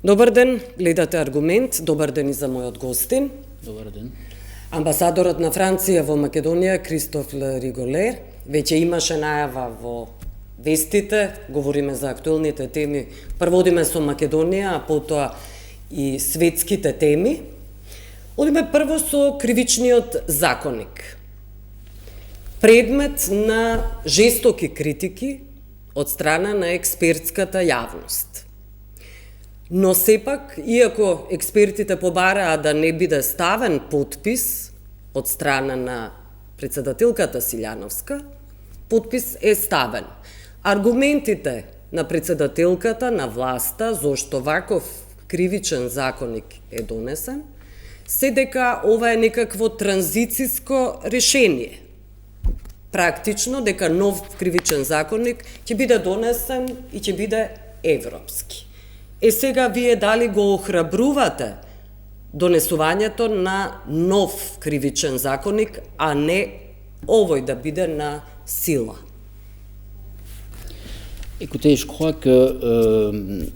Добар ден, гледате Аргумент. Добар ден и за мојот гостин. Добар ден. Амбасадорот на Франција во Македонија, Кристоф Риголер, веќе имаше најава во вестите, говориме за актуелните теми. Прво одиме со Македонија, а потоа и светските теми. Одиме прво со кривичниот законник. Предмет на жестоки критики од страна на експертската јавност. Но сепак, иако експертите побараа да не биде ставен подпис од страна на председателката Силјановска, подпис е ставен. Аргументите на председателката на власта зошто ваков кривичен законник е донесен, се дека ова е некакво транзициско решение. Практично дека нов кривичен законник ќе биде донесен и ќе биде европски. Сега вие дали го охрабрувате донесувањето на нов кривичен законник, а не овој да биде на сила? Écoutez, je crois que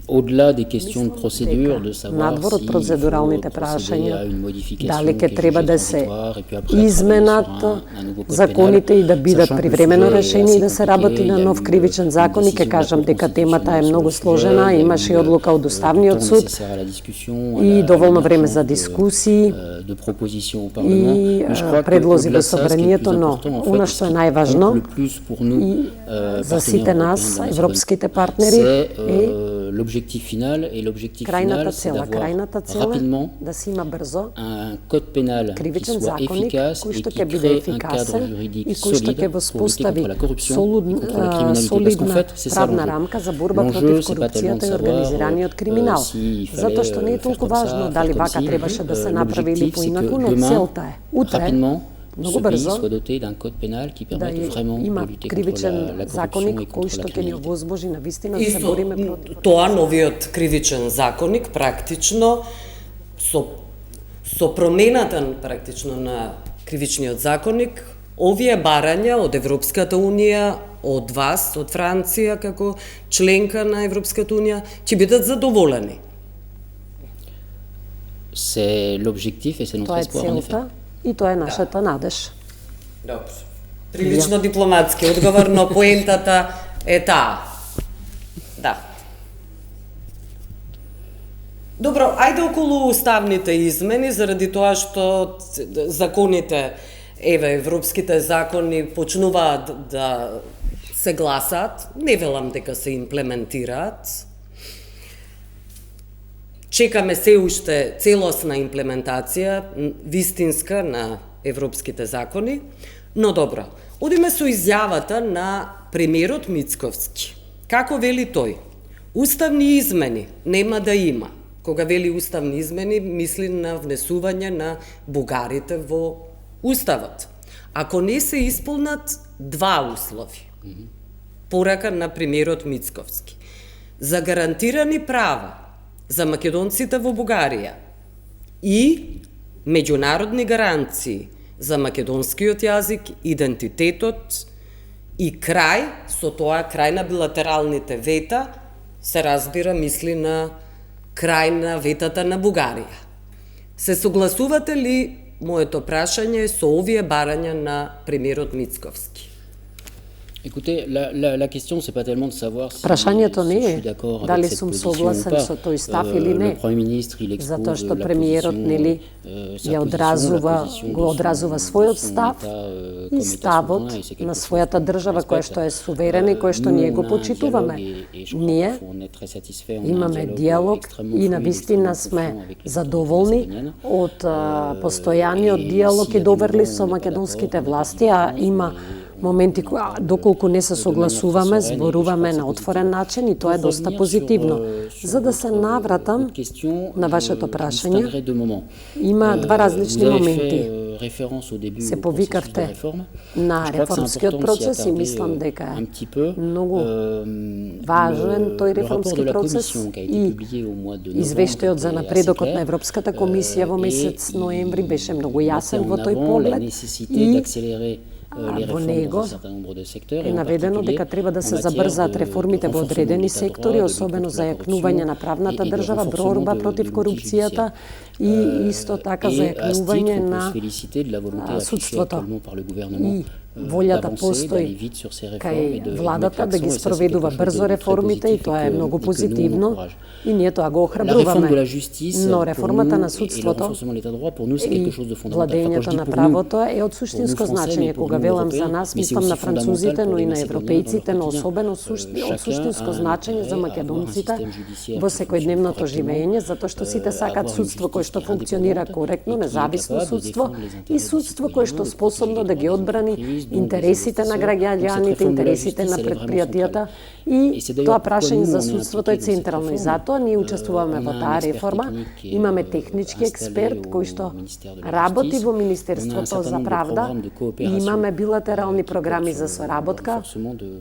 au-delà des questions de procédure, de savoir надвор од процедуралните прашања, дали ќе ќе треба да се изменат законите и да бидат привремено решени и да се работи на нов кривичен законник, ќе кажам дека темата е многу сложена, имаше и одлука од Уставниот суд и доволно време за дискусии и предлози во собранието, но она што е најважно и за сите нас, европските партнери, е l'objectif final et l'objectif крајната final c'est цела. Крајната d'avoir цела rapidement да се има брзо un code pénal qui кривичен soit законник efficace кој et што qui ќе биде crée un cadre ефикасен juridique и кој што ќе solide pour lutter воспостави contre la corruption et contre la criminalité. Parce qu'en солидна fait, c'est ça правна l'enjeu. рамка за борба L'enjeu, против c'est pas tellement de корупцијата и savoir организираниот криминал. s'il fallait Затоа што не е faire толку comme ça, важно faire дали comme вака ci. требаше да се направи или L'objectif, c'est поинаку, que но demain, целта е утре rapidement, многу ce pays брзо soit doté d'un code pénal qui да permette vraiment de има lutter contre кривичен la corruption законник et кој contre што la ќе ни criminalité. овозможи на вистина да се бориме против. Тоа новиот кривичен законник практично со промената практично на кривичниот законник, овие барања од Европската унија, од вас, од Франција како членка на Европската унија, ќе бидат задоволени. C'est l'objectif et c'est notre Тоа е espoir en effet. целта и тоа е нашата надеж. Добро. Прилично дипломатски одговор, но поентата е таа. Да. Добро, ајде околу уставните измени, заради тоа што законите, еве, европските закони почнуваат да се гласаат, не велам дека се имплементираат. Чекаме се уште целосна имплементација, вистинска на европските закони, но добро. Одиме со изјавата на премиерот Мицковски. Како вели тој? Уставни измени нема да има. Кога вели уставни измени, мисли на внесување на бугарите во уставот. Ако не се исполнат два услови. Порака на премиерот Мицковски. За гарантирани права за македонците во Бугарија и меѓународни гаранции за македонскиот јазик, идентитетот и крај, со тоа крај на билатералните вета, се разбира, мисли на крај на ветата на Бугарија. Се согласувате ли, моето прашање, со овие барања на премиерот Мицковски? Écoutez, la question, c'est pas tellement de savoir si Прашањето не je е suis d'accord avec дали cette сум position ou согласен pas. со тој став или не. Le Premier ministre, il expose Затоа што la премиерот position, нели sa ја position, одразува, la position го de одразува son- својот de son став État, и comme État ставот souverain, et c'est quelque на chose својата qu'on држава која што е суверена и која што ние го Nous, on a un почитуваме. dialogue et je crois Ние qu'il faut en être très satisfait. On a un имаме dialogue диалог extrêmement и на fluide, вистина extrêmement сме profond avec les задоволни autorités од постојаниот и диалог си и доверли јавно со не македонските d'accord, власти, а има моменти доколку не се согласуваме, зборуваме на отворен начин и тоа е доста позитивно. За да се навратам на вашето прашање, има два различни моменти. Се повикавте на реформскиот процес и мислам дека е многу важен тој реформски процес и извештајот за напредокот на Европската комисија во месец ноември беше многу јасен во тој поглед и Во него е наведено дека треба да се забрзаат реформите во одредени сектори, особено за јакнување на правната држава, борба против корупцијата и исто така за јакнување на судството. И волјата постои кај владата да ги спроведува брзо реформите и тоа е многу позитивно и ние тоа го охрабруваме. Но реформата на судството и владењето на правото е од суштинско значење. Кога велам за нас, мислам на французите, но и на европејците, но особено од суштинско значење за македонците во секојдневното живење, затоа што сите сакаат судство кое што функционира коректно, независно судство и судство кое што способно да ги одбрани интересите на граѓаните, интересите на предпријатијата и тоа прашање за судството е централно и затоа ние учествуваме во таа реформа. Имаме технички експерт кој што работи во Министерството за правда и имаме билатерални програми за соработка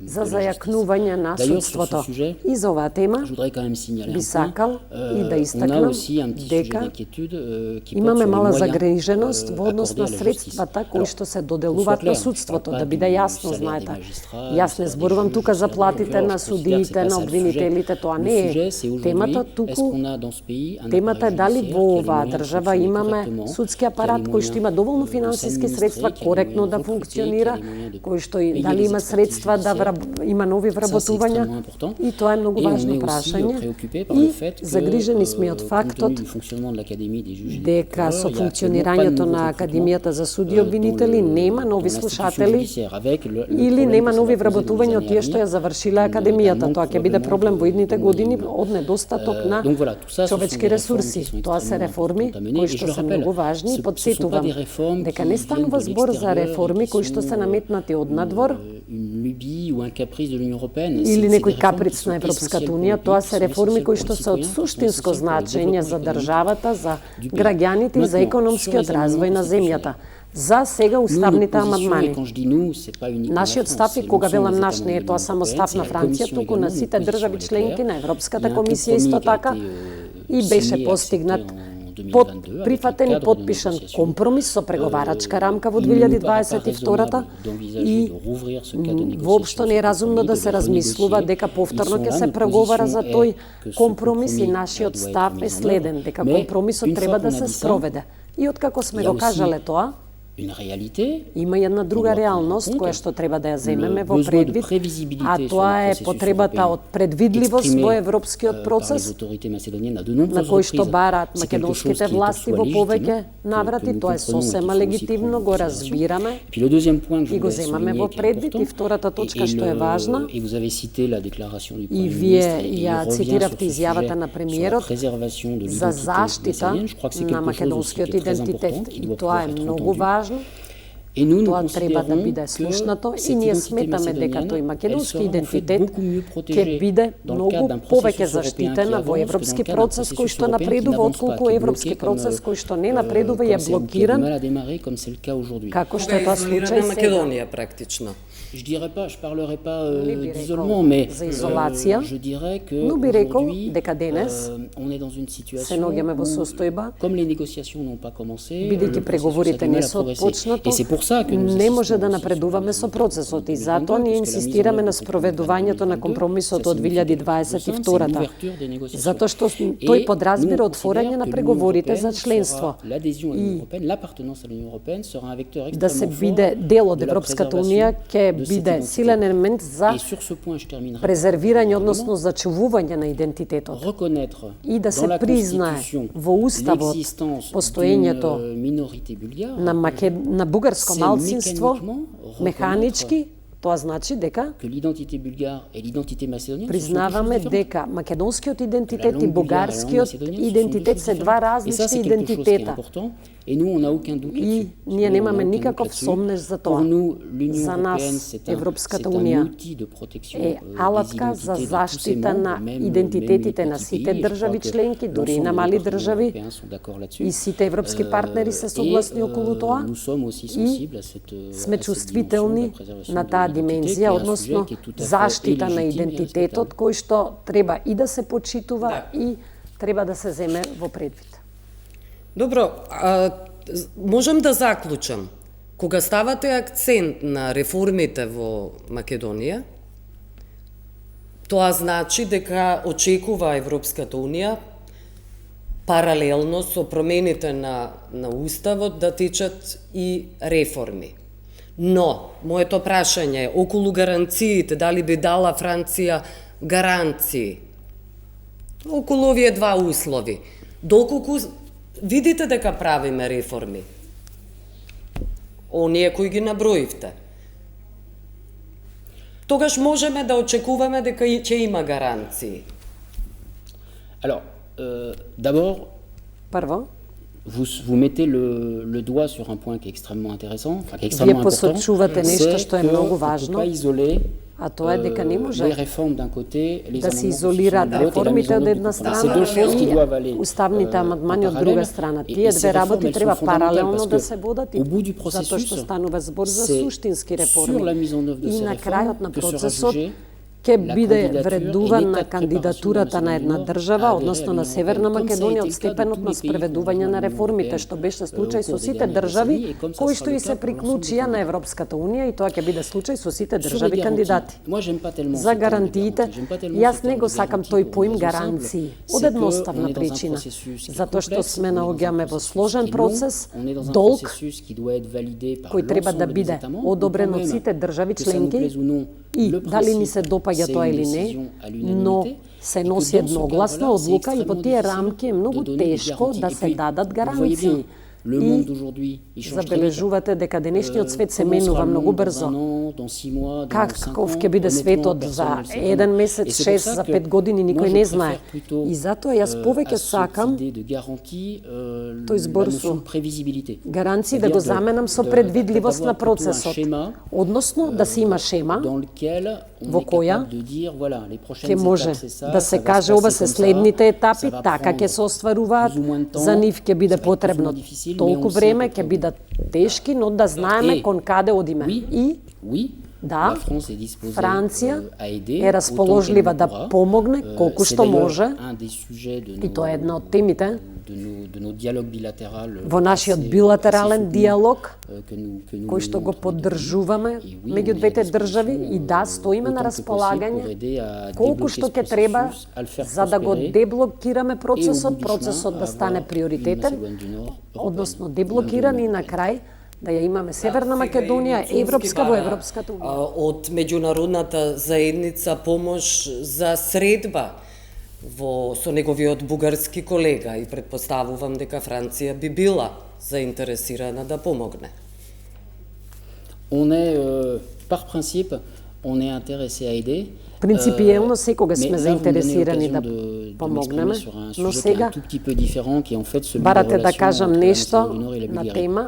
за зајакнување на судството. И за оваа тема би сакал и да истакнам дека имаме мала загриженост во однос на средствата кои што се доделуваат на судството. Да биде јасно, знаете. Јас не зборувам тука за платите на судиите, на обвинителите, тоа не е темата, туку темата е дали во оваа држава имаме судски апарат кој што има доволно финансиски средства коректно да функционира, кој што дали има средства да има нови вработувања и тоа е многу важно прашање и загрижени сме од фактот дека со функционирањето на Академијата за суди и обвинители нема нови слушатели или нема нови вработувања од тие што ја завршиле Академијата. Тоа ќе биде проблем во идните години од недостаток на човечки ресурси. Тоа се реформи кои што се многу важни и подсетувам дека не станува збор за реформи кои што се наметнати од надвор или некој каприц на Европската унија, тоа се реформи кои што се од суштинско значење за државата, за граѓаните и за економскиот развој на земјата. За сега уставните амандмани. Нашиот став и кога велам наш не е тоа само став на Франција, туку на сите држави членки на Европската комисија исто така и беше постигнат прифатен и подпишан компромис со преговарачка рамка во 2022 и воопшто не е разумно да се размислува дека повторно ќе се преговара за тој компромис и нашиот став е следен, дека компромисот треба да се спроведе. И откако сме го кажале тоа, има една друга реалност која што треба да ја земеме во предвид, а тоа е потребата од предвидливост во европскиот процес, на кој што бараат македонските власти во повеќе наврати. Тоа е сосема легитимно, го разбираме и го земаме во предвид. И втората точка што е важна, и вие ја цитиравте изјавата на премиерот за заштита на македонскиот идентитет. И тоа е многу важно. Тоа треба да биде слушнато и ние сметаме дека тој македонски идентитет ќе биде многу повеќе заштитена во европски процес кој што напредува отколку европски процес кој што не напредува и е блокиран, како што е тоа случај на Македонија практично. Je dirais pas, je parlerai pas d'isolement, mais je dirais que но би рекол дека денес on est dans une situation се наоѓаме во состојба, comme les négociations n'ont pas commencé, бидејќи преговорите не се отпочнато, не може да напредуваме со процесот и затоа ние инсистираме на спроведувањето на компромисот од 2022-та, затоа што тој подразбира отворање на преговорите за членство и да се биде дел од Европската унија ќе биде силен елемент за презервирање, односно зачувување на идентитетот и да се признае во уставот постоењето на бугарско малцинство механички. Тоа значи дека признаваме дека македонскиот идентитет и бугарскиот идентитет се два различни идентитета. И ние немаме никаков сомнеж за тоа. За нас Европската унија е алатка за заштита на идентитетите на сите држави членки, дури и на мали држави. И сите европски партнери се согласни околу тоа. И сме чувствителни на таа димензија, односно заштита на идентитетот, кој што треба и да се почитува и треба да се земе во предвид. Добро, можам да заклучам Кога ставате акцент на реформите во Македонија, тоа значи дека очекува Европската Унија паралелно со промените на Уставот да течат и реформи. Но, моето прашање е околу гаранциите, дали би дала Франција гаранции околу овие два услови, доколку видите дека правиме реформи, оние кои ги наброивте, тогаш можеме да очекуваме дека ќе има гаранции. Alors, d'abord, Прво, vous mettez le doigt sur un point qui est extrêmement intéressant, enfin, qui est вие extrêmement important, посочувате нешто c'est што е qu'on многу ne peut важно, pas isoler а тоа е дека не може les réformes d'un côté, les да се amendements изолираат constitutionnels de l'autre et la mise реформите en од œuvre du една compromis. страна C'est deux choses qui doivent aller и уставните амандмани en од друга parallèle. страна. Et Тие ces две réformes, работи elles sont треба fondamentales паралелно parce да que се водат au bout du затоа што processus, станува збор за c'est суштински sur la реформи. mise en œuvre de И ces на крајот на réformes que sera процесот jugée ќе la биде candidature вредувана et l'état de кандидатурата на една préparation држава, à односно adhérer à на l'Union Северна européenne, comme ça a Македонија été од le cas de степенот tous на les pays qui ont спроведување на rejoint l'Union реформите, européenne што беше au случај со cours des сите dernières држави décennies, et comme ça кои sera што le и cas се pour l'ensemble des приклучија на Европската Унија, и тоа ќе биде случај со сите Sur les држави garanties, кандидати. moi j'aime pas tellement За ce terme de гарантиите, garantie. J'aime pas tellement јас ce не terme го de сакам garantie тој pour поим une raison гаранции, simple. од C'est едноставна qu'on est dans un причина. processus qui est Затоа што complexe, сме on est dans un наоѓаме во processus сложен qui est long, процес, on est dans un долг, processus qui doit être validé par кој треба да l'ensemble des биде États membres, одобрен ou од quand сите même, држави que ça nous членки, plaise ou non, и le дали ни се principe, допаѓа c'est тоа une или не, décision à но l'unanimité, се et que носи dans ce едногласна cadre-là, c'est одлука и во extrêmement тие difficile рамки е de многу donner des тешко garanties. да Et се puis, дадат vous voyez bien, гаранции. le monde d'aujourd'hui, il change très vite. Забележувате дека денешниот свет се Comment менува sera le многу monde брзо. dans un an, dans 6 mois, dans 5 Каков ans, ќе биде honnêtement, светот personne за ne le sait еден vraiment. месец, Et c'est 6, pour ça за que 5 години, moi, никој je не préfère знае. plutôt, И затоа јас повеќе à сакам cette idée de garantie, тој la збор notion со de prévisibilité. гаранции да го заменам со предвидливост на процесот. Односно да се има шема dans lequel on во est која capable de dire, voilà, les prochaines ќе може étapes, c'est ça, да ça се va se каже passer ова се comme ça, следните етапи, ça va така ќе prendre се остваруваат, plus ou moins de temps, за нив ќе биде ça va être потребно plus ou moins difficile, толку mais on sait време, que ќе on- бидат тешки, но да знаеме Et- кон каде одиме. Oui, И oui, да, la France est disposée Франција à aider е расположлива autant да qu'elle le pourra. помогне колку C'est што d'ailleurs може, un des sujets de и тоа е една од темите de nos dialogues bilatérales во нашиот assez- билатерален assez soutenus, диалог, que nous кој што menons го entre les deux поддржуваме pays. Et oui, меѓу on est à двете disposition, држави, и да, стоиме на autant que possible pour располагање aider à колку débloquer што ce ќе треба processus, à le faire за да го prospérer, деблокираме et au bout процесот, du процесот chemin, да стане avoir une приоритетен, Macédoine du Nord européenne, односно деблокиран и на крај да ја имаме Северна Македонија европска во Европската Унија. Од меѓународната заедница помош за средба со неговиот бугарски колега и предпоставувам дека Франција би била заинтересирана да помогне. On est, par principe, on est intéressé à aider. Принципиелно секогаш Mais сме là, vous me donnez заинтересирани l'occasion да de помогнеме, m'exprimer sur un но sujet qui est сега un tout petit peu différent, qui est en fait celui des барате да relations кажам entre la нешто Macédoine du Nord et la на Bulgarie. тема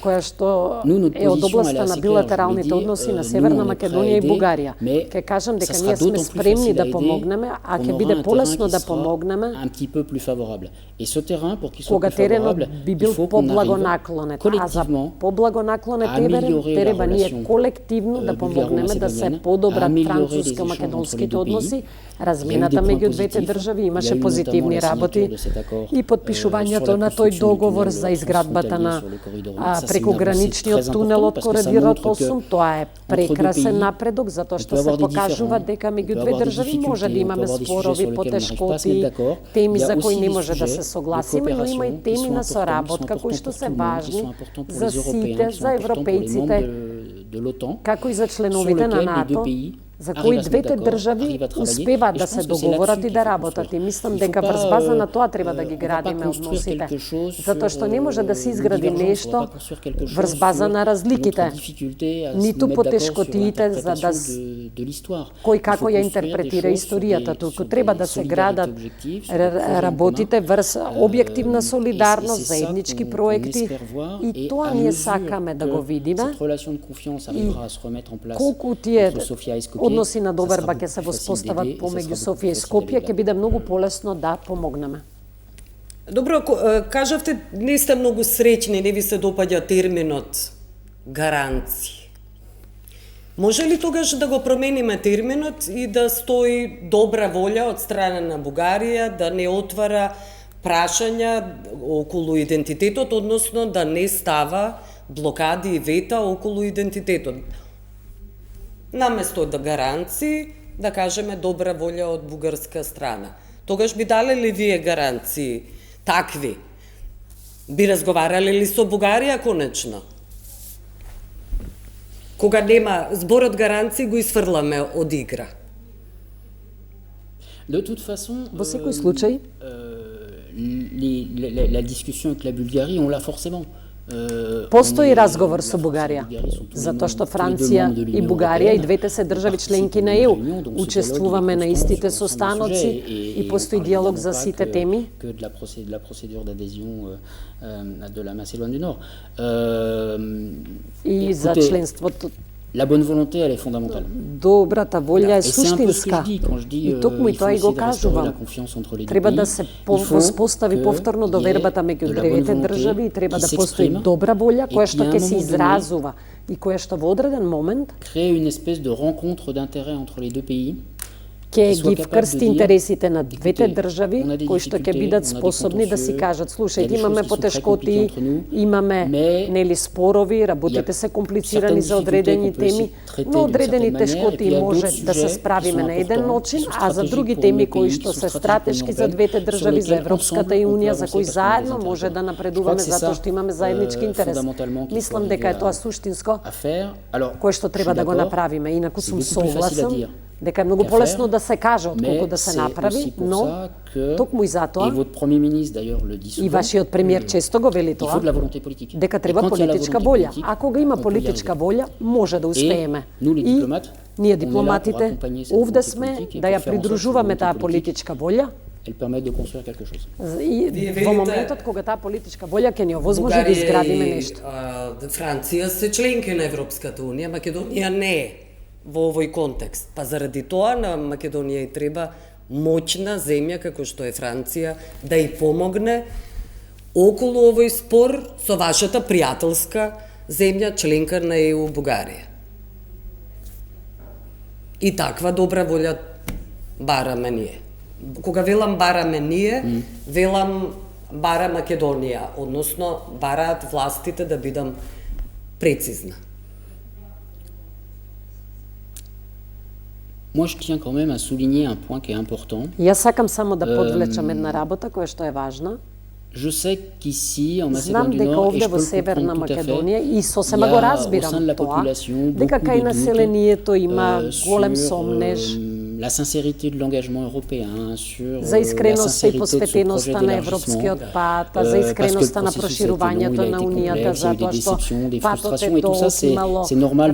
која што Nous, notre е од position, областа elle est на assez claire, билатералните je l'ai dit, односи на nous, Северна on est Македонија и prêt à Бугарија. aider, mais Ке кажам дека ça ние sera сме d'autant plus спремни facile да à aider помогнеме, а qu'on ќе aura биде un полесно terrain да qui sera помогнеме un petit peu plus favorable. Et ce terrain, pour qu'il soit кога plus теренот favorable, би il бил faut qu'on arrive поблагонаклонет. А за collectivement поблагонаклонет à améliorer la треба ние relation, колективно да помогнеме да се bulgaro-macédonienne, à подобрат améliorer les француско-македонските échanges entre les deux односи. pays. Размината Il y a eu des меѓу points двете positifs. држави Il y a имаше eu позитивни notamment la работи signature de cet accord, и подпишувањето sur la на тој construction du договор tunnel за изградбата на transfrontalier sur le corridor 8. Ça, c'est une прекограничниот avancée très тунел од importante parce que ça коридорот montre que 8. Тоа е entre deux прекрасен pays, напредок, затоа on што peut се avoir des покажува différends, дека on меѓу peut две avoir des држави може да difficultés, on имаме peut avoir des sujets спорови, sur lesquels on n'arrive pas à se потешкоти, mettre d'accord. теми Il y a за кои aussi не des може да sujets се de согласиме, но има и coopération qui теми sont на importants, соработка qui sont кои што importants се pour tout le monde, qui важни sont importants pour за les Européens, сите, qui sont за importants pour les европејците, membres de l'OTAN, како и за sur членовите на lesquels les deux НАТО, pays за arrivent кои à se mettre двете d'accord, држави arrivent à travailler. успеваат Et да je се pense que c'est договорат là-dessus и qu'il да faut работат. И construire. мислам Il faut дека pas, врз база на тоа треба да on ги va pas градиме construire односите. quelque chose Затоа што не може да се sur, изгради une divergence, on va нешто pas construire quelque chose врз база sur на разликите, notre difficulté à se ниту mettre d'accord sur потешкотиите за да l'interprétation de l'histoire. кој Il faut како ја construire интерпретира des choses sur историјата, des- туку sur треба des да се solidarités градат objectives, sur des projets en работите commun. врз објективна солидарност, Et c'est ça заеднички qu'on проекти, espère voir, и et тоа à ние mesure сакаме да que го видиме. cette relation de confiance arrivera à se remettre en place Колку тие entre Sofia et Skopje, односи на ça доверба sera ќе се beaucoup plus facile воспостават d'aider et ça помеѓу sera Софија и beaucoup plus Скопје, facile ќе биде многу полесно да помогнеме. Добро, кажавте, не сте многу среќни, не ви се допаѓа терминот гаранции. Може ли тогаш да го промениме терминот и да стои добра волја од страна на Бугарија, да не отвара прашања околу идентитетот, односно да не става блокади и вета околу идентитетот. Наместо да гаранции, да кажеме добра волја од бугарска страна. Тогаш би дали ли вие гаранции такви? Би разговарали ли со Бугарија конечно? Кога нема зборот гаранции го изфрламе од игра. De toute façon, Во секој случај, la discussion avec la Bulgarie, on l'a forcément. постои разговор со Бугарија, затоа што Франција и Бугарија и двете се држави членки на ЕУ. Учествуваме на истите состаноци и постои диалог за сите теми. De la procédure d'adhésion de la Macédoine du Nord. И за членството. La bonne volonté, elle est fondamentale. Добрата волја е суштинска. И токму и тоа и го кажувам. Треба да се воспостави повторно довербата меѓу двете држави и треба да постои добра волја која што ќе се изразува и која што во одреден момент crée une espèce de rencontre d'intérêt entre les deux pays. ќе ги вкрсти интересите на двете држави, кои што ќе бидат способни да си кажат, слушајте, имаме потешкоти, имаме нели спорови, работите се комплицирани за одредени теми, но одредени тешкоти може да се справиме на еден начин, а за други теми кои што се стратешки за двете држави, за Европската Унија, за кои заедно може да напредуваме затоа што имаме заеднички интерес. Мислам дека е тоа суштинско, кое што треба да го направиме, инаку сум согласен дека е многу полесно да се каже отколку да се направи, но токму и затоа и вашиот премиер често го вели тоа, дека треба политичка волја. Ако го има политичка волја, може да успееме. И ние дипломатите овде сме да ја придружуваме таа политичка волја. И во моментот кога таа политичка волја ќе ни овозможи да изградиме нешто. Франција се членки на Европската Унија, Македонија не е во овој контекст. Па заради тоа на Македонија и треба моćна земја како што е Франција да и помогне околу овој спор со вашата пријателска земја, членка на ЕУ Бугарија. И таква добра волја бараме ние. Кога велам бараме ние, велам бара Македонија, односно бараат властите, да бидам прецизна. Moi, je tiens quand même à souligner un point qui est important. Јас сакам само да подвлечам една работа која што е важна. Je sais qu'ici, en Macédoine Знам du дека Nord, et овде je во peux le Северна comprendre tout à fait, Македонија и сосема il y го a au разбирам sein de la тоа, population дека beaucoup кај de населението има doutes голем sur сомнеж la sincérité de l'engagement européen, sur за la искреноста и sincérité de ce projet посветеноста на d'élargissement. европскиот пат, за искреноста на проширувањето на Унијата, затоа што патот е долг, имало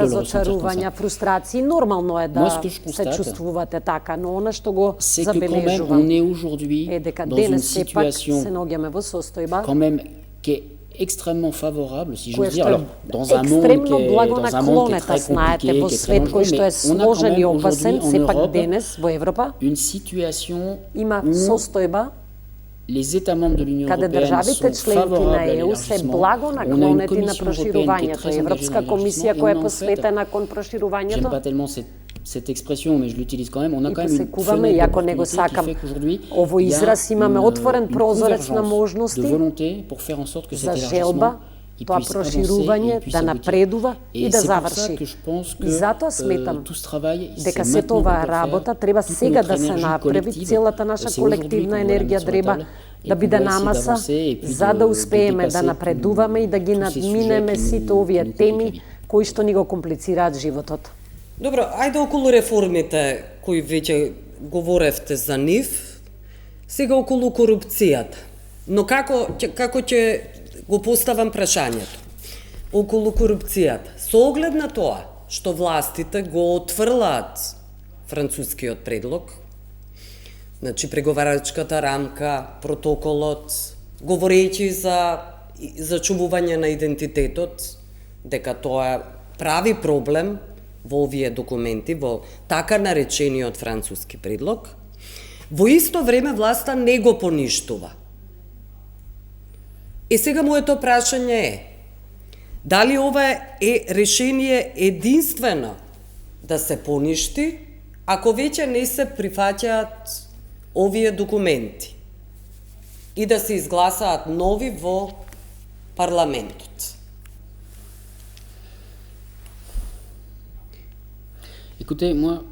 разочарувања, фрустрации. Нормално е да се чувствувате така, но она што го забележувам е дека денес сепак се наоѓаме во состојба qui est extrêmement favorable, si која j'ose dire, што alors, dans un monde екстремно qui est très благонаклонета, знаете, compliqué, во qui est très свет кој dangereux, што е mais on a quand сложен и même опасен, aujourd'hui en сепак Europe денес во Европа une situation има où состојба les États membres de l'Union каде européenne државите sont членки favorables на à ЕУ се l'élargissement. благонаклонети на On a une Commission européenne qui est проширувањето. très engagée Европска dans комисија l'élargissement. која Et е on a en посветена кон J'aime проширувањето. pas tellement cette expression, mais je l'utilise quand même. On a И quand même une посекуваме, fenêtre иако не го d'opportunité qui сакам fait qu'aujourd'hui, овој il y a израз, имаме отворен прозорец на convergence можности de volonté pour faire en sorte que cet за élargissement желба il тоа puisse avancer et проширување puisse да aboutir. напредува и Et да c'est pour ça заврши. que je pense И затоа que сметам tout ce travail, дека c'est сето maintenant оваа qu'on peut работа faire. треба Toute сега notre да се énergie направи, collective, целата наша c'est aujourd'hui колективна qu'on va la енергија mettre sur la треба table et да qu'on биде va essayer намаса, d'avancer et puis за да de успееме да dépasser напредуваме и да ги tous ces надминеме sujets qui сите nous овие compliquent теми la vie. кои што ни го комплицираат животот. Добро, ајде околу реформите кои веќе говоревте за нив, сега околу корупцијата. Но како ќе го поставам прашањето? Околу корупцијата. Со оглед на тоа што властите го отфрлаат францускиот предлог, значи преговарачката рамка, протоколот, говорејќи за зачувување на идентитетот, дека тоа прави проблем во овие документи, во така наречениот француски предлог, во исто време власта не го поништува. И сега моето прашање е, дали ова е решение единствено да се поништи, ако веќе не се прифаќаат овие документи и да се изгласаат нови во парламентот? Écoutez, moi,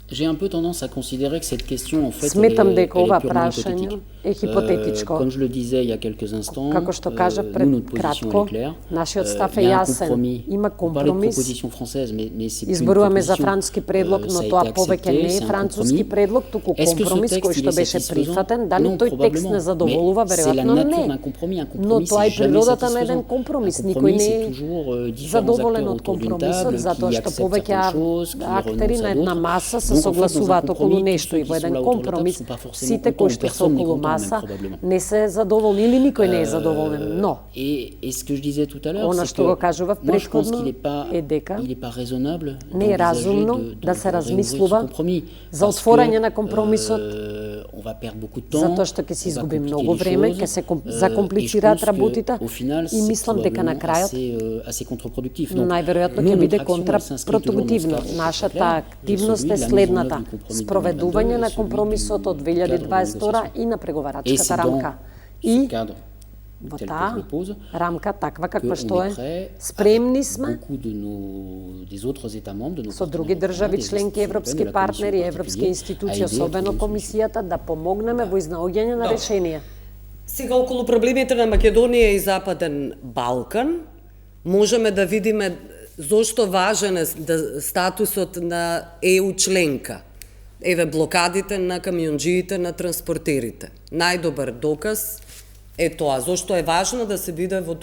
j'ai un peu tendance à considérer que cette question, en fait, Сметам elle дека est ова purement прашање hypothétique. е хипотетичко. Comme je le disais il y a quelques instants, Како што кажав nous, пред notre position кратко, est claire. нашиот став Il е y a un јасен. compromis. Има On parlait de компромис. proposition française, mais c'est plus une Изборуваме за proposition. француски предлог, но Ça a тоа été повеќе accepté, не е c'est un француски compromis. предлог, туку Est-ce que ce компромис texte, кој il што est беше satisfaisant? прифатен. Дали Non, тој текст probablement. не задоволува? Mais c'est la Веројатно nature не. d'un compromis. Un compromis, Но тоа е c'est jamais природата на satisfaisant. еден компромис. Un Никој compromis, не c'est е toujours différents задоволен acteurs од autour d'une компромисот, table затоа qui што acceptent повеќе certaines choses, qui актери renoncent на à една d'autres. маса се Donc, en fait, dans un согласуваат околу compromis, нешто tous и ceux во qui sont еден là autour de la table компромис sont pas forcément сите кои contents, што се personne n'est околу content, même, маса probablement. не се задоволни или никој не е задоволен, но Et ce que je disais tout à l'heure, Она c'est што que го кажував moi je pense претходно qu'il n'est pas, е дека il est pas raisonnable не е d'envisager разумно да се размислува за отворање на компромисот, on va perdre beaucoup de temps, затоа што ќе се on va изгуби compliquer многу les време, choses, ќе се et je закомплицираат pense que, работите au final, и c'est мислам дека на probablement крајот assez contre-productif. Donc, најверојатно nous, ќе notre биде action, elle s'inscrit toujours dans ce контрапродуктивно. cadre Нашата clair, активност celui е de la mise en следната: œuvre du compromis de спроведување 2022 на et celui компромисот од du cadre de 2022 и на Et преговарачката c'est dans рамка. ce И cadre во tel que je таа le pose, рамка, таква каква qu'on што est е, prêt, спремни avec сме beaucoup des autres États membres, de nos со partenaires други européens, држави des членки, institutions европски européennes, de la Commission партнери, en европски particulier, институции, à aider à особено trouver une solution. комисијата, да помогнеме во изнаоѓање на решенија. Сега околу проблемите на Македонија и Западен Балкан можеме да видиме зошто важен е статусот на ЕУ членка. Еве блокадите на камионџиите, на транспортерите. Најдобар доказ е тоа, зошто е важно да се биде во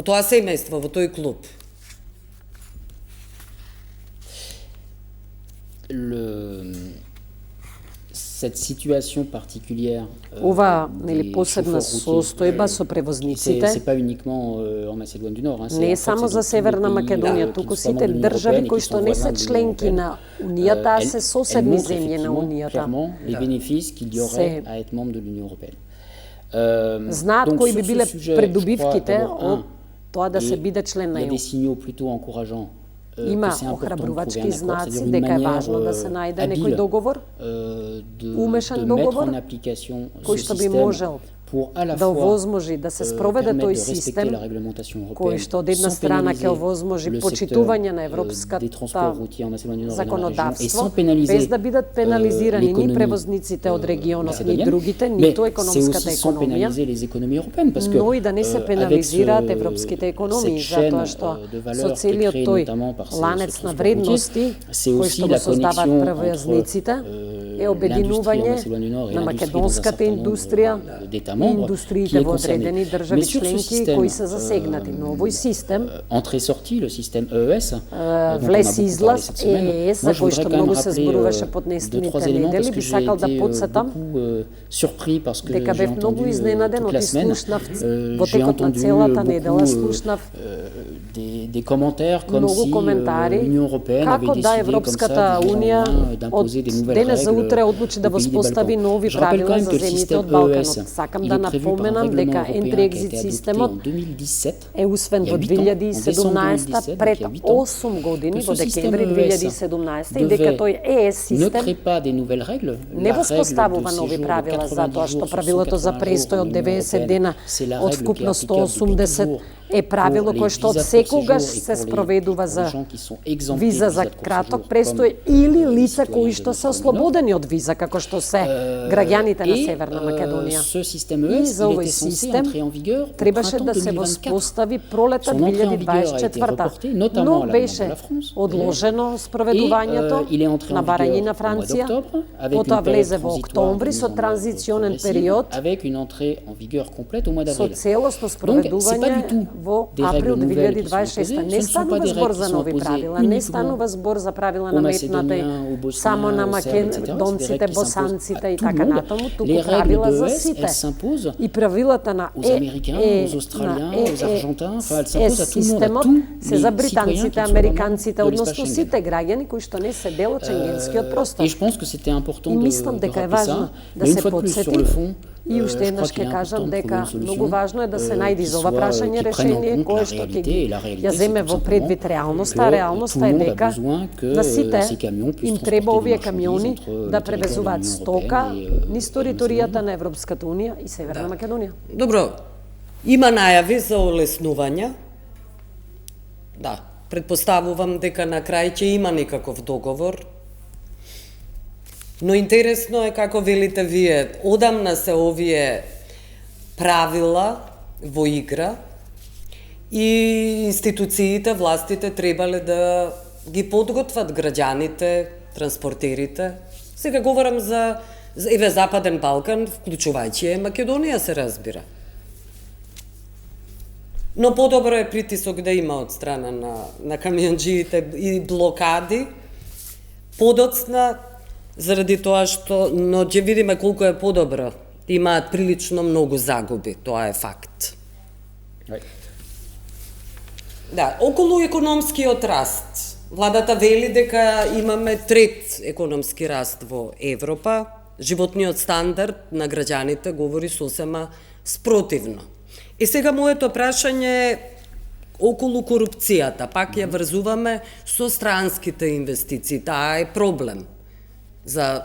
тоа семејство, во тој клуб. Cette situation particulière Ова, нели, des посебна chauffeurs routiers, состојба со превозниците c'est pas uniquement en Macédoine du Nord, hein, не е en fait, само c'est за dans tous les Северна pays, Македонија, qui туку ne sont pas сите membres de l'Union држави européenne et кои qui што sont не се voisins de l'Union членки européenne. на Унијата, а се Elle соседни montre земји на effectivement Унијата. clairement les bénéfices qu'il y aurait à être membre de l'Union européenne. Знаат Donc, кои sur би ce биле sujet, je crois, придобивките d'abord, од тоа да се биде член на il y a ЕУ. des signaux plutôt encourageants. Има que c'est important de охрабрувачки trouver un accord, знаци c'est-à-dire une дека е manière, важно да се најде habile, некој договор, умешан de договор, mettre en application кој ce што би système можел pour à la да fois овозможи да се спроведе permettre тој de respecter систем, la réglementation кој européenne што од една sans страна ќе pénaliser овозможи le почитување на secteur, европската des transports routiers en Macédoine du Nord et dans la région, et законодавство, sans pénaliser, без да бидат пенализирани ни l'économie, превозниците од регионот, ни macédonienne, другите, mais ниту c'est економската aussi sans економија, pénaliser les économies européennes, parce que но и да не се avec пенализираат европските економии, cette chaîne затоа што de valeur со qui est целиот créée тој notamment par ces ланец на transports вредности, routiers, c'est кои aussi што го la создаваат connexion превозниците, е l'industrie en обединување Macédoine du Nord et на l'industrie dans un македонската certain nombre индустрија d'États и membres qui индустриите est во concerné. одредени држави Mais sur ce членки système, кои се засегнати. Но овој систем, entrée-sortie, le système EES, влез-излаз, ЕЕС, за кој што многу се зборуваше под deux, нестините trois éléments недели, parce que би j'ai сакал да été подсетам beaucoup surpris parce que дека j'ai бев многу entendu изненаден toute од la semaine, слушнав во j'ai текот на entendu целата недела, beaucoup слушнав des commentaires comme многу si коментари l'Union européenne avait како да décidé comme Европската ça du jour au унија lendemain од d'imposer des nouvelles денес за règles утре одлучи да aux pays des воспостави Balkans. нови Je rappelle quand правила même за que le земјите système од Балканот. EES, Сакам il да est prévu par un напоменам règlement дека européen qui a été Entry-Exit adopté системот en 2017. е усвен во 2017, пред 8 години, во декември 2017, и дека тој ЕС систем не воспоставува нови правила, затоа што правилото за престој од 90 дена од вкупно 180 е правило кое што од секогаш се спроведува за виза за краток престој или лица кои што се ослободени од виза, како што се граѓаните на Северна Македонија. И за овој систем требаше да се воспостави пролета 2024, но беше одложено спроведувањето на барање на Франција, потоа влезе во октомври со транзиционен период, со целосно спроведување во април 2026. Не станува збор за нови правила, не станува збор за правила наметнати само на македонците, босанците и така натаму, туку правила за сите. И правилата на системот се за британците, американците, односно сите граѓани кои што не се дел од шенгенскиот простор. И мислам дека е важно да се подсети. И уште еднаш ќе кажам дека многу важно е да се најде за ова прашање решение кое што ќе ја земе во предвид реалноста. Реалноста е дека на сите им треба овие камиони да превезуваат стока низ територијата на Европската унија и Северна Македонија. Добро, има најави за олеснување. Да, Предпоставувам дека на крај ќе има некаков договор. Но интересно е како велите вие, одамна се овие правила во игра и институциите, властите требале да ги подготват граѓаните, транспортерите. Сега говорам за еве Западен Балкан, вклучувајќи Македонија се разбира. Но подобро е притисок да има од страна на камионџиите и блокади. Подоцна, заради тоа што, но ќе видиме колку е подобро. Имаат прилично многу загуби, тоа е факт. Да, околу економскиот раст. Владата вели дека имаме трет економски раст во Европа. Животниот стандард на граѓаните говори сосема спротивно. И сега моето прашање е околу корупцијата. Пак ја врзуваме со странските инвестиции. Таа е проблем за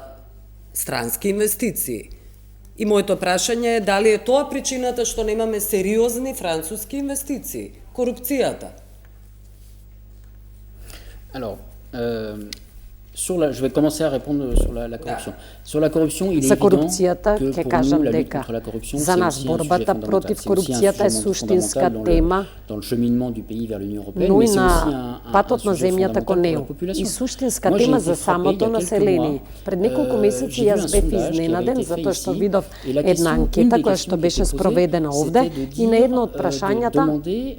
странски инвестиции. И моето прашање е дали е тоа причината што немаме сериозни француски инвестиции? Корупцијата. Alors, je vais commencer à répondre sur la corruption. Sur la corruption, il est За évident корупцијата que ќе pour кажам nous, la lutte дека contre la corruption, за c'est нас aussi un sujet борбата fondamental. против C'est aussi un корупцијата е sujet суштинска fondamental тема, dans le cheminement du pays vers l'Union européenne, но и mais c'est aussi на un патот на sujet земјата fondamental кон pour la неу. population. И суштинска Moi, j'ai тема été за frappé самото il y a quelques население. mois. Пред неколку месеци J'ai vu јас un бев sondage qui avait изненаден été затоа fait што ici, видов et la една question, анкета une des која questions што qui беше était posée, спроведена овде c'était de и на едно од dire, прашањата de demander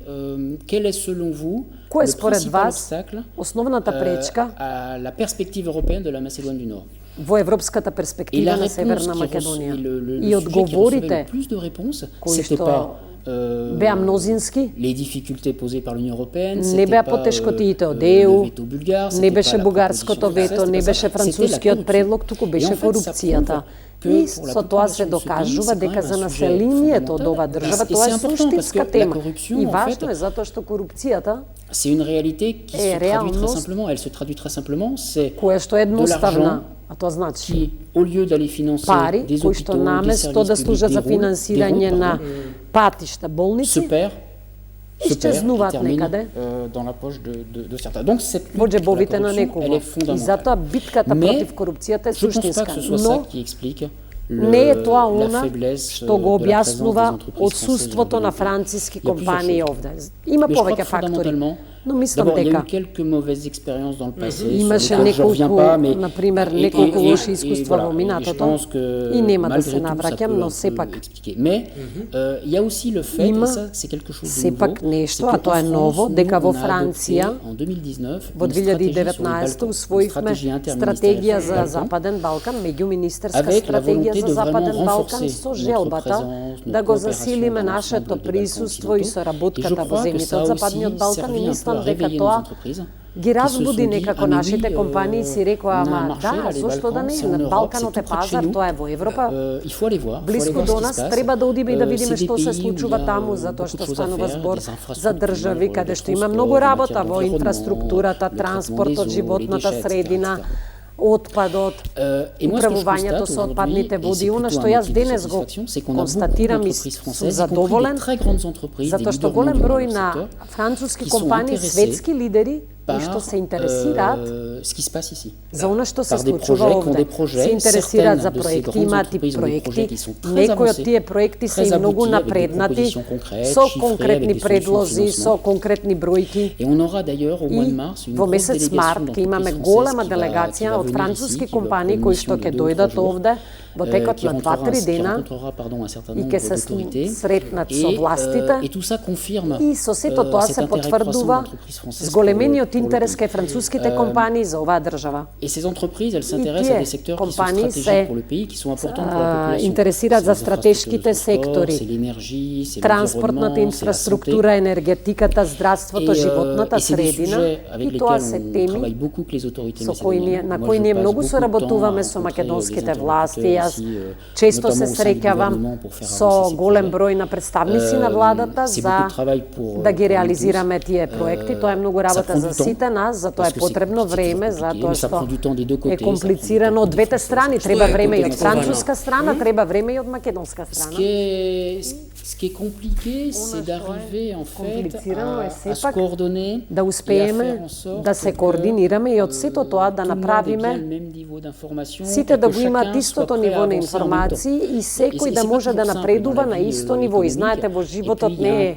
quel est selon vous кој е le според principal вас obstacle основната пречка à la perspective européenne de la Macédoine du Nord. во европската Et перспектива la на réponse Северна qui Македонија. le И sujet qui recevait одговорите le plus de réponses, кои c'était што pas беа мнозински, les difficultés posées par l'Union européenne, не c'était беа pas потешкотиите од le ЕУ, veto bulgare, не c'était беше pas la бугарското proposition вето, française, не c'était беше pas ça. францускиот C'était la предлог, туку corruption. беше Et en fait, ça корупцијата. prouve И que pour la со тоа population се de ce докажува pays, дека c'est за quand même un населението од sujet оваа fondamental. држава Et тоа c'est е important суштинска parce que la тема. corruption, И en важно fait, е затоа што корупцијата c'est une réalité qui se traduit très реалност simplement. Elle se traduit très simplement, c'est која што е de едноставна, l'argent а тоа значи qui, au lieu d'aller financer пари des кои што hôpitaux, des наместо да services служат за publics, финансирање на патишта, se болници, perd, et исчезнуваат termine некаде dans la poche de certains. Donc cette во lutte contre la џебовите на corruption, elle некого. est И fondamentale. затоа битката Mais против корупцијата е je pense pas суштинска. que ce soit ça Но qui explique не е тоа la она faiblesse што го de la présence des објаснува entreprises отсуството françaises на dans le pays. француски Il y a plusieurs компании choses. овде. Има Mais je crois повеќе que фактори. fondamentalement, Но мислам d'abord, il y a дека eu quelques mauvaises expériences dans le passé. имаше sur lesquelles je reviens неколку, pas, mais например, et- неколку et- лоши et искуства voilà, во et je минатото pense que и нема да malgré се tout, ça навраќам, peut но un peu сепак expliquer. Mais il y a aussi le fait, Има et ça c'est quelque chose de сепак nouveau, нешто, c'est а qu'en тоа е France, ново, nous, дека во on a Франција adopté en 2019 во une stratégie sur les 2019 Balkans, усвоивме une stratégie стратегија interministérielle за sur les Balkans, Западен Балкан, меѓуминистерска avec la стратегија volonté за de Западен vraiment Балкан renforcer со notre желбата présence, да notre го coopération засилиме dans нашето l'ensemble des присуство и Balkans occidentaux. Et je соработката во crois que земјите ça од a Западниот aussi Балкан и servi un peu мислам à дека réveiller nos тоа entreprises ги qui se разбуди sont dit, некако ah, mais нашите oui, компании си рекоа, on a un ама marché, да, là, les зошто да Balkans, не, c'est en Europe, Балканот c'est е tout près de пазар, chez nous. тоа е во Европа. Il faut aller voir, Близко до нас, треба да одиме и да видиме C'est des што се pays où случува il y a таму, beaucoup затоа de што choses à станува faire, збор des за infrastructures, држави каде des што има transports, многу en работа matière во d'environnement, инфраструктурата, le traitement des транспортот, eaux, животната les déchets, средина, etc. отпадот, Et moi, ce que je управувањето constate со отпадните aujourd'hui, et води. c'est Она plutôt што un јас motif de денес го satisfaction, c'est qu'on a beaucoup констатирам и d'entreprises сум françaises, y compris задоволен, des très grandes entreprises, затоа des што leaders голем mondiaux број dans на leur secteur, француски qui sont компании, intéressés светски лидери, и par што се интересираат ce qui se passe ici. за она што се Par des случува projets, qui ont овде. des projets, Се интересираат certaines за de ces проекти, grandes имаат и entreprises ont des projets проекти. qui sont très Некои од avancés, тие проекти се и très многу aboutis, avec des напреднати, propositions concrètes, со chiffrées, конкретни avec des solutions de предлози, financement. со конкретни бројки. Et on aura d'ailleurs au mois de И mars une во grosse месец délégation март ќе имаме d'entreprises голема françaises qui делегација va од venir француски ici, qui va компании pour une кои mission што de ќе 2 ou 3 дојдат jours, овде во текот qui на 2-3 дена rencontrera un certain и nombre ќе се d'autorités. сретнат со властите. Et tout ça confirme И со сето тоа cet се intérêt croissant потврдува d'entreprises françaises зголемениот pour le интерес pays. кај француските компании за оваа држава. Et ces entreprises, elles s'intéressent тие à des secteurs qui sont компании stratégiques се pour le pays, qui sont importants pour la population. интересираат за C'est les стратешките infrastructures de transport, сектори, c'est l'énergie, c'est транспортната l'environnement, c'est la santé. инфраструктура, енергетиката, здравството, животната et c'est des средина. sujets avec И тоа lesquels се on теми travaille beaucoup avec les autorités со кои ние, macédoniennes. на Moi, кои je ние passe многу beaucoup de соработуваме temps à со rencontrer македонските les власти. interlocuteurs Јас ici, често notamment се au sein du среќавам gouvernement pour faire со avancer ces голем projets. број на представници на владата C'est за beaucoup de travail pour да ги nous tous. реализираме тие проекти. Тоа е многу Ça работа prend за du temps, сите нас, затоа е parce que потребно c'est време, compliqué, затоа mais ça што prend du temps des deux е côtés, ça prend du комплицирано temps од des двете deux страни. françaises. Треба Што е време и од комплицирано? француска страна, треба време и од македонска Ce страна. qui est Ce qui est compliqué, c'est d'arriver en fait à se coordonner да успееме да се координираме и од сето тоа да направиме сите да го имаат истото ниво на информации и секој да може да напредува на исто ниво. И знаете, во животот не е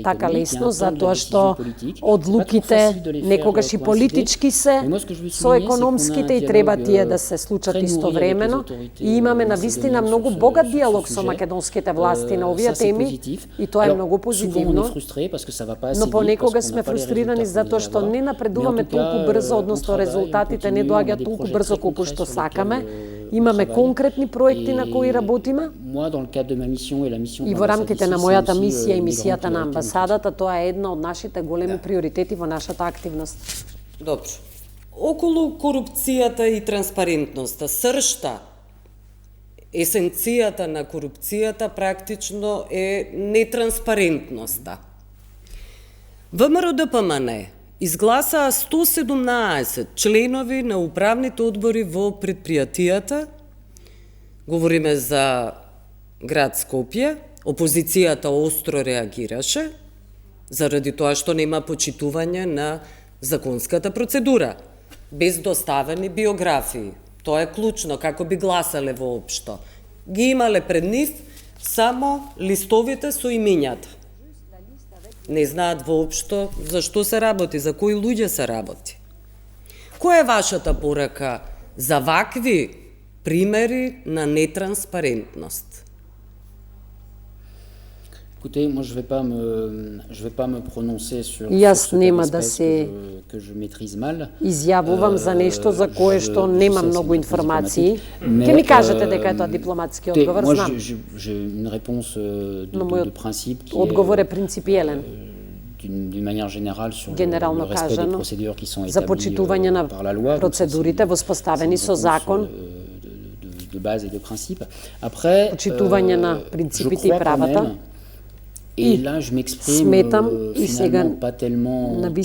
така лесно, затоа што одлуките некогаш и политички се со економските и треба тие да се случат истовремено. И имаме навистина многу богат диалог со македонските власти на овие теми и тоа е многу позитивно. Но понекогаш сме фрустрирани затоа што не напредуваме толку брзо, односно резултатите не доаѓаат толку брзо колку што сакаме. Имаме конкретни проекти на кои работиме. И во рамките на мојата мисија и мисијата на амбасадата, тоа е една од нашите големи приоритети во нашата активност. Добро. Околу корупцијата и транспарентноста, сршта, есенцијата на корупцијата практично е нетранспарентноста. ВМРО-ДПМН изгласаа 117 членови на управните одбори во предпријатијата. Говориме за град Скопје. Опозицијата остро реагираше заради тоа што нема почитување на законската процедура, без доставени биографии. Тоа е клучно, како би гласале воопшто. Ги имале пред нив само листовите со имињата. Не знаат воопшто за што се работи, за кои луѓе се работи. Која е вашата порака за вакви примери на нетранспарентност? Écoutez, moi je vais pas me prononcer sur Јас нема да се que je maîtrise mal. Изјавувам за нешто за кое што нема многу информации. Ке ми кажете дека е тоа дипломатски одговор, знам. J'ai une réponse de principe qui одговор е принципиелен. D'une manière générale sur Генерално le respect des кажано, procédures qui sont за почитување на établies par la loi. процедурите воспоставени со закон. De base et de principe. Après, почитување на принципите и правата. Et là, je m'exprime finalement pas tellement en tant que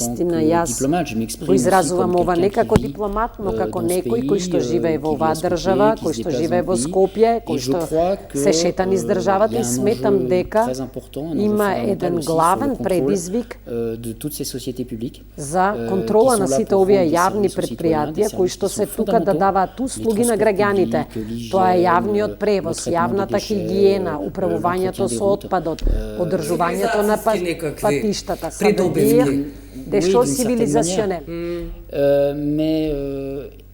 diplomate, je m'exprime го изразувам aussi comme ова не quelqu'un како qui vit дипломат, но како dans ce некој pays, кој што живее во qui оваа vit dans ce држава, pays, кој qui se што déplace живее dans во le pays. Скопје, кој Et je што crois que, се шета низ државата il y и a un сметам enjeu дека très important, un enjeu има fondamental еден aussi sur le главен contrôle, предизвик de toutes ces sociétés publiques, за qui контрола sont на là сите pour овие rendre des јавни services aux предпријатија citoyens, кои des што се services qui sont тука да fondamentaux, даваат услуги на граѓаните. Тоа е јавниот превоз, јавната хигиена, управувањето со отпадот, одржувањето на патиштата, сабедир, des choses civilisationnelles.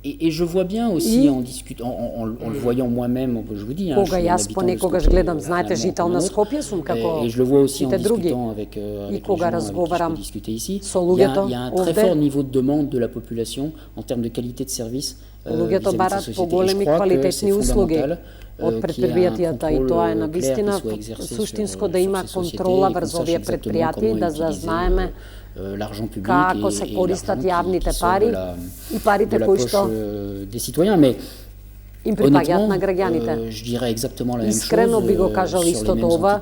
Et je vois bien aussi en discutant, en le voyant moi-même, je vous dis, je Кога suis un јас habitant de понекогаш Skopje, гледам, знаете, finalement, жител comme на un autre. Скопје сум како Et je le vois aussi en сите други. discutant avec И les кога gens avec qui je разговарам peux discuter ici. со Il y луѓето a un très овде, fort niveau de demande de la population en termes de qualité de service луѓето vis-à-vis de ces барат sociétés. Et je поголеми crois que c'est квалитетни услуги fondamental од предпријатијата и тоа е навистина suштинско суштинско да има контрола врз овие предпријатија и да знаеме како се користат јавните пари и парите кои што им припаѓаат на граѓаните. Искрено би го кажал истото ова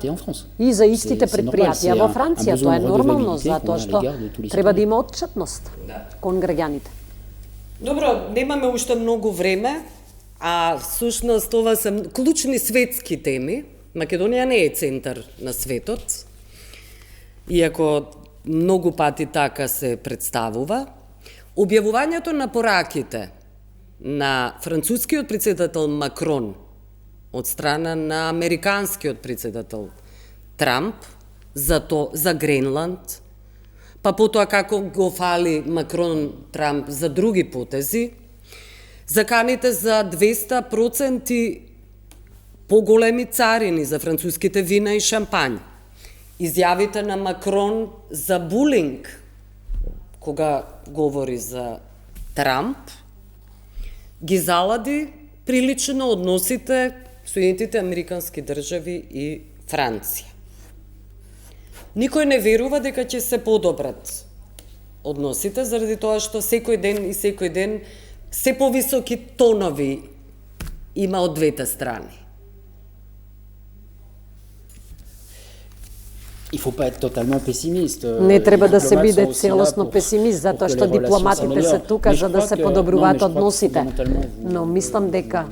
и за истите предпријатија во Франција. Тоа е нормално, затоа што треба да има отчетност кон граѓаните. Добро, немаме уште многу време, а всушност ова се клучни светски теми. Македонија не е центар на светот, иако многу пати така се представува. Објавувањето на пораките на францускиот претседател Макрон од страна на американскиот претседател Трамп за Гренланд, па потоа како го фали Макрон Трамп за други потези, заканите за 200% поголеми царини за француските вина и шампањ, изјавите на Макрон за булинг, кога говори за Трамп, ги залади прилично односите Соединетите Американски држави и Франција. Никој не верува дека ќе се подобрат односите, заради тоа што секој ден се повисоки тонови има од двете страни. Il faut pas être totalement pessimiste. Не треба да се биде целосно песимист, затоа што дипломатите се тука за да се подобруваат односите. Но мислам дека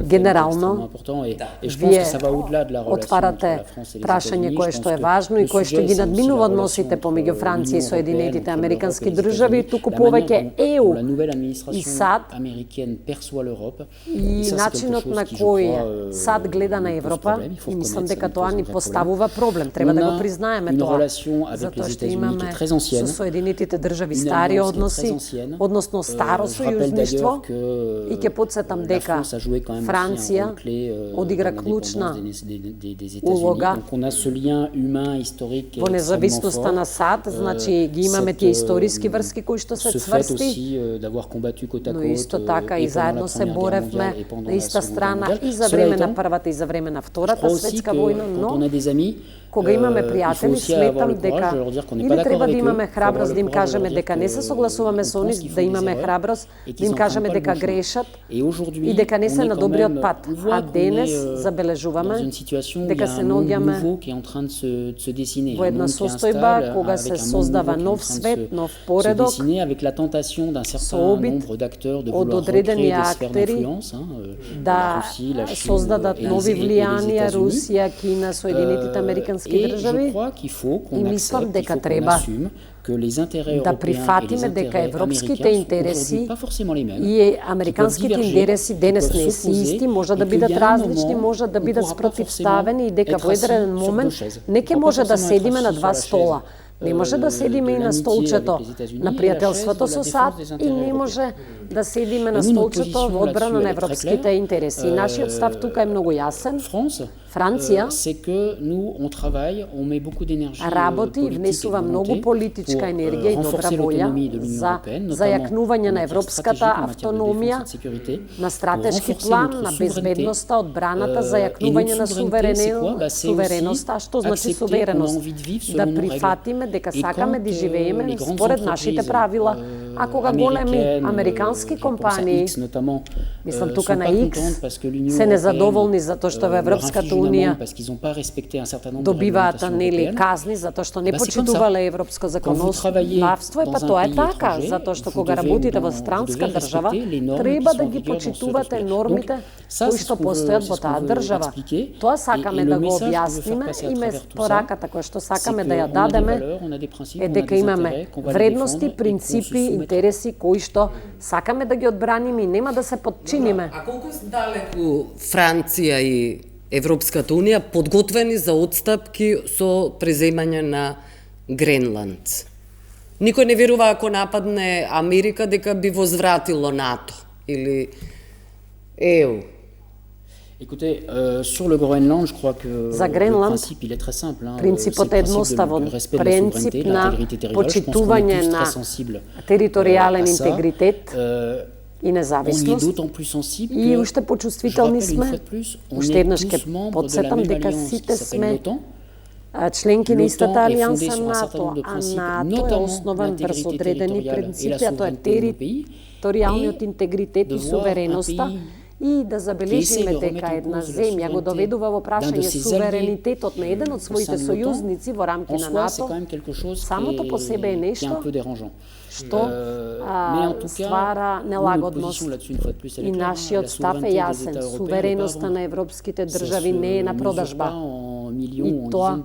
генерално вие отварате прашање кое што е важно и кое што ги надминува односите помеѓу Франција и Соединетите Американски држави, туку повеќе ЕУ и САД и начинот на кој САД гледа на Европа, и мислам дека тоа ни поставува проблем. Треба да го признаеме тоа, затоа што имаме со Соединетите држави стари односи, односно старо сојузништво, и ќе подсетам дека Франција одигра клучна улога во независноста на САД, значи ги имаме тие историски врски кои што се цврсти, но исто така и заедно се боревме на иста страна и за време на првата и за време на втората светска војна, но кога имаме пријатели, сметам дека или треба да имаме храброст да им кажеме дека не се согласуваме со нив, да имаме храброст да им кажеме дека грешат и дека не се на добриот пат. А денес забележуваме дека се наоѓаме во една состојба кога се создава нов свет, нов поредок, со обид од одредени актери да создадат нови влијанија, Русија, Кина, Соединетите Американски држави, и мислам дека треба да прифатиме дека европските интереси и американските интереси денес не се исти, може да бидат различни, може да бидат спротивставени, и дека во еден момент не ќе може да седиме на два стола. Не може да седиме и на столчето на пријателството со САД и не може да седиме на столчето во одбрана на европските интереси. И нашиот став тука е многу јасен. Франција работи и внесува многу политичка енергија и добра волја за зајакнување на европската автономија, на стратешки план, на безбедноста, одбраната, зајакнување на сувереноста, што значи сувереност? Да прифатиме дека сакаме да живееме според нашите правила. А кога големи американски компании, мислам тука на X, се незадоволни затоа што во Европската Унија добиваат казни затоа што не почитувале европско законодавство, па тоа е така, затоа што кога работите во странска држава, треба да ги почитувате нормите кои што постојат во таа држава. Тоа сакаме да го објасниме и пораката која што сакаме да ја дадеме е дека имаме вредности, принципи, интереси кои што сакаме да ги одбраниме и нема да се подчиниме. А колку далеку Франција и Европската Унија подготвени за отстапки со преземање на Гренланд? Никој не верува ако нападне Америка дека би возвратило НАТО или ЕУ. Écoutez, sur le Groenland, je crois que le principe il est très simple. Принципот е едноставен. Принцип на почитување на територијален интегритет и независност. И уште почувствителни сме. Уште еднаш ќе подсетам дека сите сме членки на истата алијанса НАТО, а НАТО е основан врз одредени принципи, а тоа е територијалниот интегритет и сувереноста. И да забележиме дека една земја го доведува во прашање суверенитетот на еден од своите сојузници во рамки на НАТО, самото по себе е нешто што ствара нелагодност. И нашиот став е јасен. Сувереноста на европските држави не е на продажба. И тоа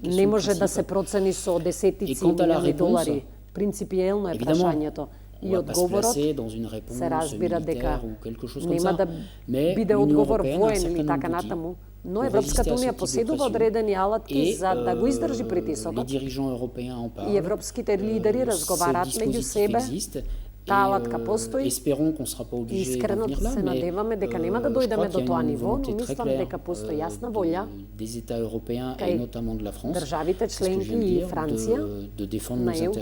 не може да се процени со десетици милиони долари. Принципиелно е прашањето. И одговорот се разбира дека нема да биде одговор воен или така натаму, но Европската Унија поседува одредени алатки за да го издржи притисокот. И европските лидери разговараат меѓу себе. Таа алатка постои. Искрено се надеваме дека нема да дојдеме до тоа ниво, но мислам дека постои јасна волја кај државите членки и Франција на ЕУ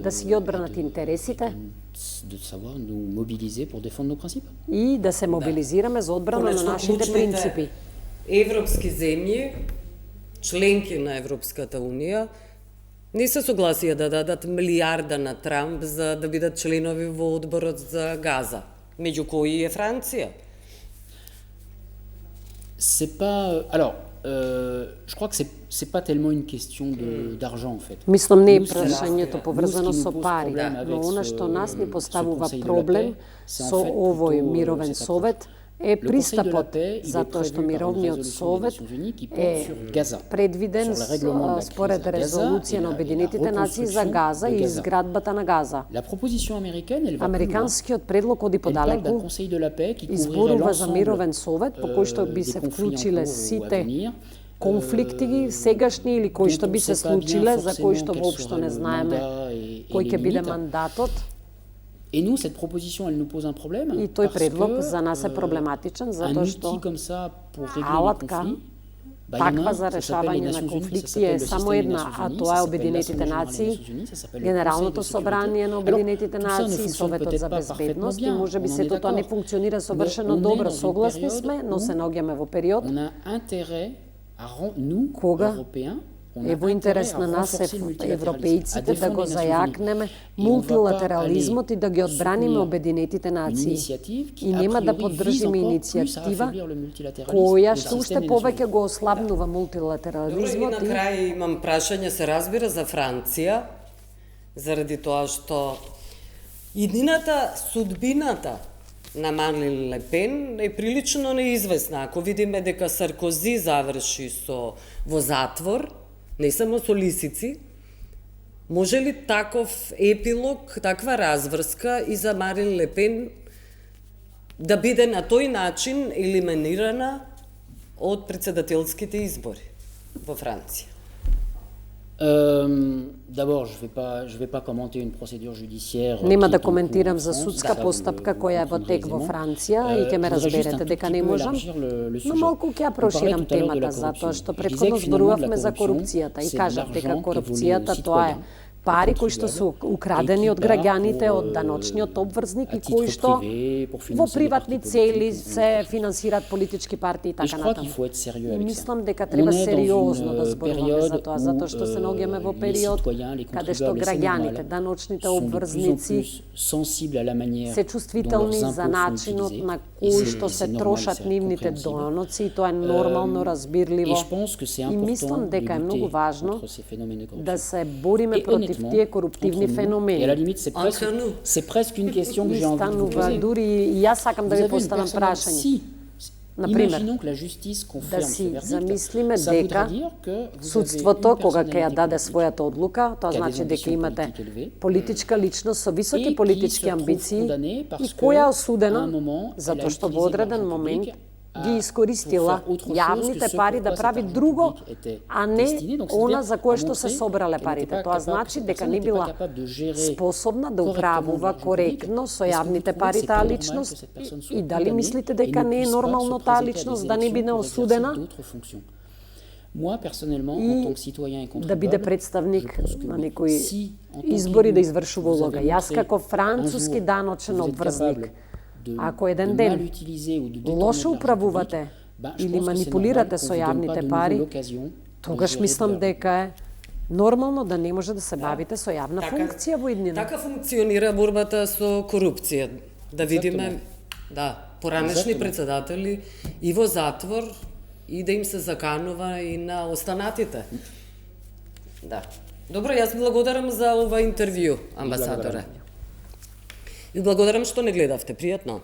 да си ги одбранат интересите и да се мобилизираме за одбрана на нашите принципи. Европски земји, членки на Европската Унија, не се согласија да дадат милијарда на Трамп за да бидат членови во одборот за Газа, меѓу кои е Франција. je crois que c'est pas tellement une question d'argent en fait. Мислам не е прашањето поврзано со пари, но она што нас ни поставува проблем со овој мировен совет е пристапот, затоа што мировниот совет е предвиден според резолуција на Обединетите нации за Газа и изградбата на Газа. Американскиот предлог оди подалеку, изборува за мировен совет по кој што би се вклучиле сите конфликти сегашни или кои што би се случиле, за кои што воопшто не знаеме кој ќе биде мандатот. Et nous, cette proposition, elle nous pose un problème. И тој предлог за нас е проблематичен, затоа што алатка таква за решавање на конфликти е само една, а тоа е Обединетите нации, Генералното собрание на Обединетите нации, Советот за безбедност, и може би сето тоа не функционира совршено добро, согласни сме, но се наоѓаме во период кога е во интерес на нас европејците да го зајакнеме мултилатерализмот и да ги одбраниме Обединетите нации. И нема да поддржиме иницијатива која што уште повеќе го ослабнува мултилатерализмот. Добро, и на крај имам прашање, се разбира, за Франција, заради тоа што иднината, судбината на Марин Ле Пен е прилично неизвестна. Ако видиме дека Саркози заврши во затвор, не само со лисици, може ли таков епилог, таква разврска и за Марин Ле Пен да биде на тој начин елиминирана од председателските избори во Франција? D'abord, je vais pas commenter une procédure judiciaire. Нема да коментирам за судска постапка која е во тек во Франција и ќе ме разберете дека не можам, но малку ќе ја проширам темата, затоа што претходно зборувавме за корупцијата и кажав дека корупцијата тоа е пари кои што се украдени од граѓаните, од даночниот обврзник и кои што во приватни цели се финансираат политички партии и така натаму. И мислам дека треба сериозно да зборуваме за тоа, затоа што се наоѓаме во период каде што граѓаните, даночните обврзници се чувствителни за начинот на кој што се трошат нивните доноци и тоа е нормално, разбирливо. И мислам дека е многу важно да се бориме против тие коруптивни феномени. C'est presque une question que j'ai envie de vous poser. Дури и јас сакам да ви поставам прашање. Например, да си замислиме дека судството, кога ќе ја даде својата одлука, тоа значи дека имате политичка личност со високи политички амбиции и која е осудена затоа што во одреден момент ги искористила јавните пари да прави друго, а не она за кое што се собрале парите. Тоа значи дека не била способна да управува коректно со јавните пари таа личност и дали мислите дека не е нормално таа личност да не биде осудена? И да биде представник на некои избори да извршува улога. Јас како француски даночен обврзник, ако еден ден лошо управувате или манипулирате со јавните пари, тогаш мислам дека е нормално да не може да се бавите со јавна функција во иднина. Така функционира борбата со корупција. Да видиме, поранешни председатели и во затвор и да им се заканува и на останатите. Добро, јас благодарам за ова интервју, амбасадоре. И благодарам што не гледавте. Пријатно.